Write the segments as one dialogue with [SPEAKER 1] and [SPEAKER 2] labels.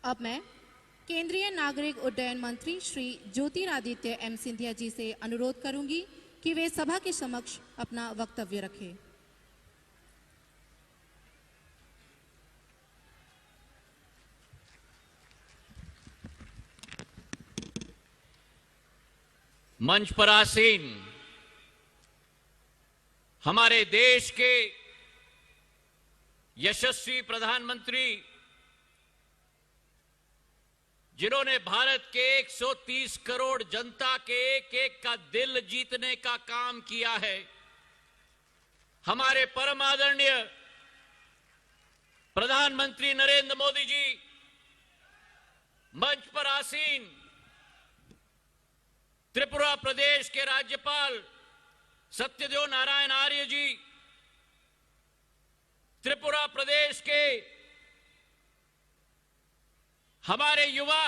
[SPEAKER 1] अब मैं केंद्रीय नागरिक उड्डयन मंत्री श्री ज्योतिरादित्य एम सिंधिया जी से अनुरोध करूंगी कि वे सभा के समक्ष अपना वक्तव्य रखें।
[SPEAKER 2] मंच पर आसीन हमारे देश के यशस्वी प्रधानमंत्री, जिन्होंने भारत के 130 करोड़ जनता के एक एक का दिल जीतने का काम किया है, हमारे परम आदरणीय प्रधानमंत्री नरेंद्र मोदी जी, मंच पर आसीन त्रिपुरा प्रदेश के राज्यपाल सत्यदेव नारायण आर्य जी, त्रिपुरा प्रदेश के हमारे युवा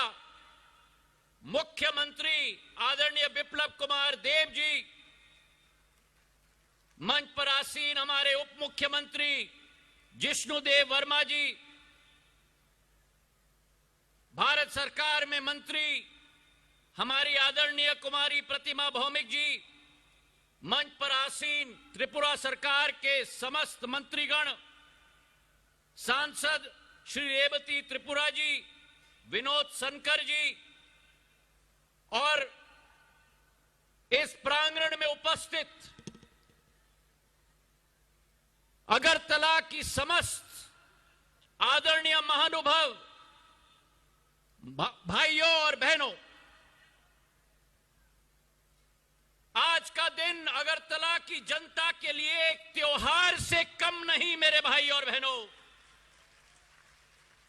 [SPEAKER 2] मुख्यमंत्री आदरणीय बिप्लब कुमार देव जी, मंच पर आसीन हमारे उप मुख्यमंत्री जिष्णुदेव वर्मा जी, भारत सरकार में मंत्री हमारी आदरणीय कुमारी प्रतिमा भौमिक जी, मंच पर आसीन त्रिपुरा सरकार के समस्त मंत्रीगण, सांसद श्री रेवती त्रिपुरा जी, विनोद सनकर जी और इस प्रांगण में उपस्थित अगरतला की समस्त आदरणीय महानुभाव भाइयों और बहनों, आज का दिन अगरतला की जनता के लिए एक त्योहार से कम नहीं मेरे भाई और बहनों,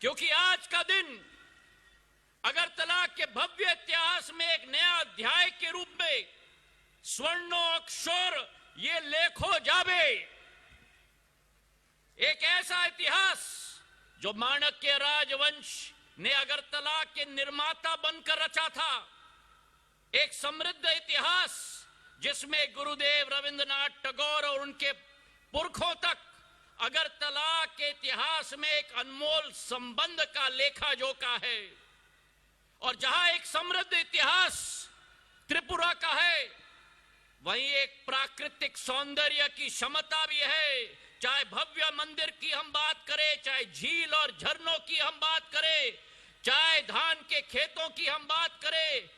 [SPEAKER 2] क्योंकि आज का दिन अगरतला के भव्य इतिहास में एक नया अध्याय के रूप में स्वर्णो अक्षर ये लेखो जावे, एक ऐसा इतिहास जो माणक्य राजवंश ने अगरतला के निर्माता बनकर रचा था, एक समृद्ध इतिहास जिसमें गुरुदेव रविंद्रनाथ टैगोर और उनके पुरखों तक अगरतला के इतिहास में एक अनमोल संबंध का लेखा जोखा है। और जहां एक समृद्ध इतिहास त्रिपुरा का है, वहीं एक प्राकृतिक सौंदर्य की क्षमता भी है। चाहे भव्य मंदिर की हम बात करें, चाहे झील और झरनों की हम बात करें, चाहे धान के खेतों की हम बात करें,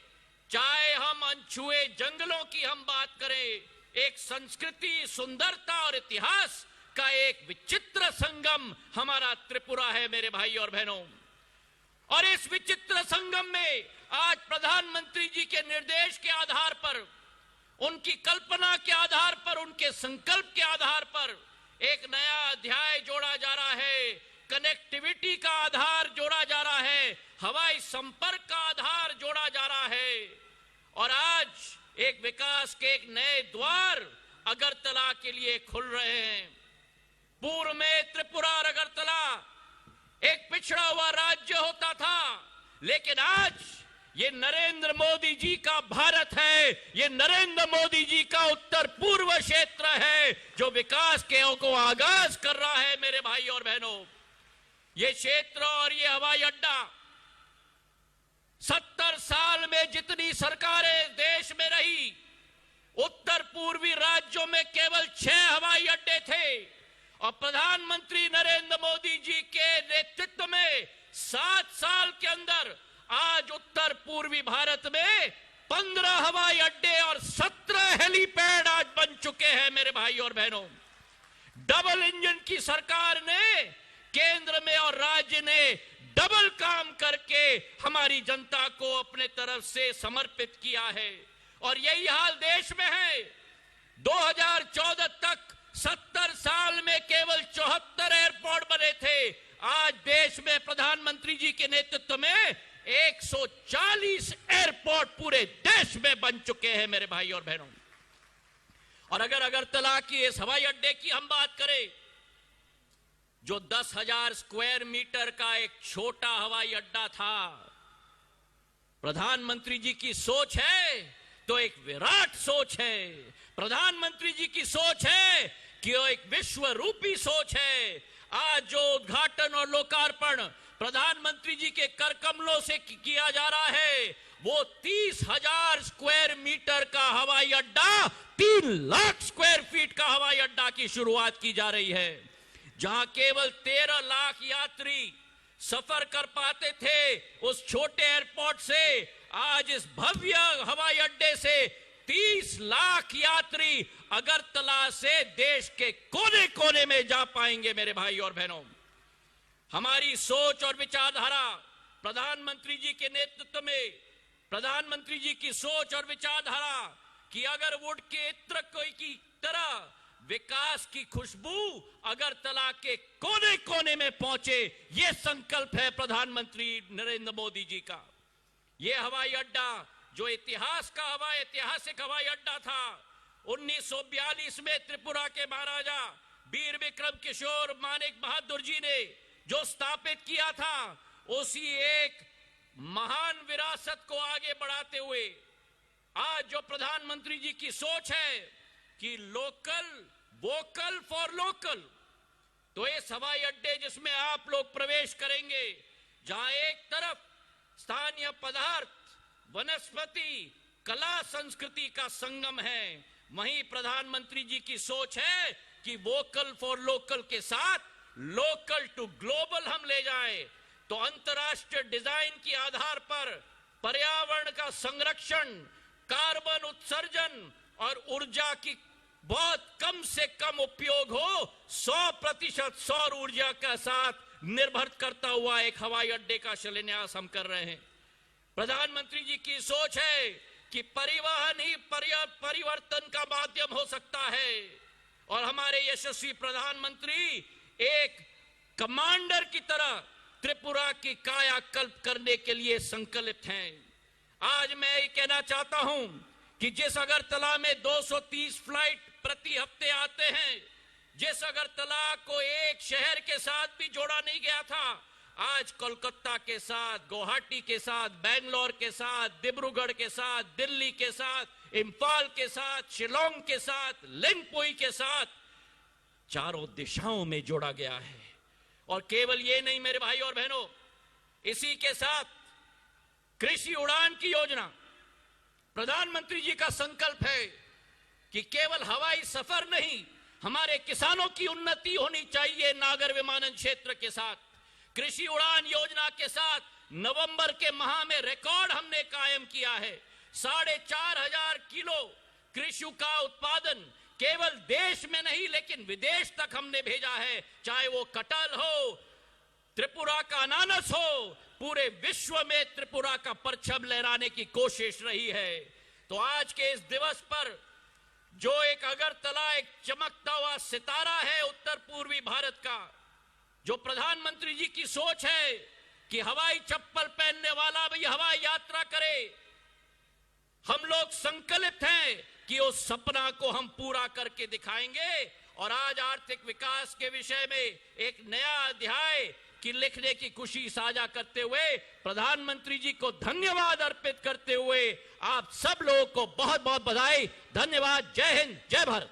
[SPEAKER 2] चाहे हम अनछुए जंगलों की हम बात करें, एक संस्कृति, सुंदरता और इतिहास का एक विचित्र संगम हमारा त्रिपुरा है मेरे भाई और बहनों। और इस विचित्र संगम में आज प्रधानमंत्री जी के निर्देश के आधार पर, उनकी कल्पना के आधार पर, उनके संकल्प के आधार पर एक नया अध्याय जोड़ा जा रहा है। कनेक्टिविटी का आधार जोड़ा जा रहा है, हवाई संपर्क का आधार जोड़ा जा रहा है। और आज एक विकास के एक नए द्वार अगरतला के लिए खुल रहे हैं। पूर्व में त्रिपुरा और अगरतला एक पिछड़ा हुआ राज्य होता था, लेकिन आज ये नरेंद्र मोदी जी का भारत है, ये नरेंद्र मोदी जी का उत्तर पूर्व क्षेत्र है जो विकास के को आगाज कर रहा है मेरे भाई और बहनों। ये क्षेत्र और ये हवाई अड्डा 70 साल में जितनी सरकारें देश में रही, उत्तर पूर्वी राज्यों में केवल 6 हवाई अड्डे थे। और प्रधानमंत्री नरेंद्र मोदी जी के नेतृत्व में 7 साल के अंदर आज उत्तर पूर्वी भारत में 15 हवाई अड्डे और 17 हेलीपैड आज बन चुके हैं मेरे भाई और बहनों। डबल इंजन की सरकार ने केंद्र में और राज्य ने डबल काम करके हमारी जनता को अपने तरफ से समर्पित किया है। और यही हाल देश में है। 2014 तक 70 साल में केवल 74 एयरपोर्ट बने थे। आज देश में प्रधानमंत्री जी के नेतृत्व में 140 एयरपोर्ट पूरे देश में बन चुके हैं मेरे भाई और बहनों। और अगर अगरतला की इस हवाई अड्डे की हम बात करें, जो 10,000 स्क्वायर मीटर का एक छोटा हवाई अड्डा था, प्रधानमंत्री जी की सोच है तो एक विराट सोच है। प्रधानमंत्री जी की सोच है कि वो एक विश्व रूपी सोच है। आज जो उद्घाटन और लोकार्पण प्रधानमंत्री जी के कर कमलों से किया जा रहा है, वो 30,000 स्क्वायर मीटर का हवाई अड्डा, 3 लाख स्क्वायर फीट का हवाई अड्डा की शुरुआत की जा रही है, जहां केवल 13 लाख यात्री सफर कर पाते थे उस छोटे एयरपोर्ट से, आज इस भव्य हवाई अड्डे से 30 लाख यात्री अगरतला से देश के कोने कोने में जा पाएंगे। मेरे भाई और बहनों, हमारी सोच और विचारधारा प्रधानमंत्री जी के नेतृत्व में, प्रधानमंत्री जी की सोच और विचारधारा कि अगर वुड के इत्र की तरह विकास की खुशबू अगरतला के कोने कोने में पहुंचे, यह संकल्प है प्रधानमंत्री नरेंद्र मोदी जी का। यह हवाई अड्डा जो ऐतिहासिक हवाई अड्डा था, 1942 में त्रिपुरा के महाराजा वीर विक्रम किशोर मानिक बहादुर जी ने जो स्थापित किया था, उसी एक महान विरासत को आगे बढ़ाते हुए आज जो प्रधानमंत्री जी की सोच है कि लोकल वोकल फॉर लोकल, तो इस हवाई अड्डे जिसमें आप लोग प्रवेश करेंगे, जहां एक तरफ स्थानीय पदार्थ, वनस्पति, कला, संस्कृति का संगम है, वहीं प्रधानमंत्री जी की सोच है कि वोकल फॉर लोकल के साथ लोकल टू ग्लोबल हम ले जाएं, तो अंतर्राष्ट्रीय डिजाइन के आधार पर पर्यावरण का संरक्षण, कार्बन उत्सर्जन और ऊर्जा की बहुत कम से कम उपयोग हो, 100% सौर ऊर्जा का साथ निर्भर करता हुआ एक हवाई अड्डे का शिलान्यास हम कर रहे हैं। प्रधानमंत्री जी की सोच है कि परिवहन ही परिवर्तन का माध्यम हो सकता है, और हमारे यशस्वी प्रधानमंत्री एक कमांडर की तरह त्रिपुरा की कायाकल्प करने के लिए संकल्पित हैं। आज मैं ये कहना चाहता हूं कि जिस अगरतला में 230 फ्लाइट प्रति हफ्ते आते हैं, जिस अगरतला को एक शहर के साथ भी जोड़ा नहीं गया था, आज कोलकाता के साथ, गुवाहाटी के साथ, बेंगलोर के साथ, डिब्रूगढ़ के साथ, दिल्ली के साथ, इम्फाल के साथ, शिलोंग के साथ, लिंगपुई के साथ, चारों दिशाओं में जोड़ा गया है। और केवल ये नहीं मेरे भाई और बहनों, इसी के साथ कृषि उड़ान की योजना, प्रधानमंत्री जी का संकल्प है कि केवल हवाई सफर नहीं, हमारे किसानों की उन्नति होनी चाहिए। नागर विमानन क्षेत्र के साथ कृषि उड़ान योजना के साथ नवंबर के माह में रिकॉर्ड हमने कायम किया है। 4,500 किलो कृषि का उत्पादन केवल देश में नहीं लेकिन विदेश तक हमने भेजा है, चाहे वो कटहल हो, त्रिपुरा का अनानस हो, पूरे विश्व में त्रिपुरा का परचम लहराने की कोशिश रही है। तो आज के इस दिवस पर जो एक अगरतला एक चमकता हुआ सितारा है उत्तर पूर्वी भारत का, जो प्रधानमंत्री जी की सोच है कि हवाई चप्पल पहनने वाला भी हवाई यात्रा करे, हम लोग संकल्पित हैं कि उस सपना को हम पूरा करके दिखाएंगे। और आज आर्थिक विकास के विषय में एक नया अध्याय की लिखने की खुशी साझा करते हुए प्रधानमंत्री जी को धन्यवाद अर्पित करते हुए आप सब लोगों को बहुत बहुत बधाई। धन्यवाद। जय हिंद, जय भारत।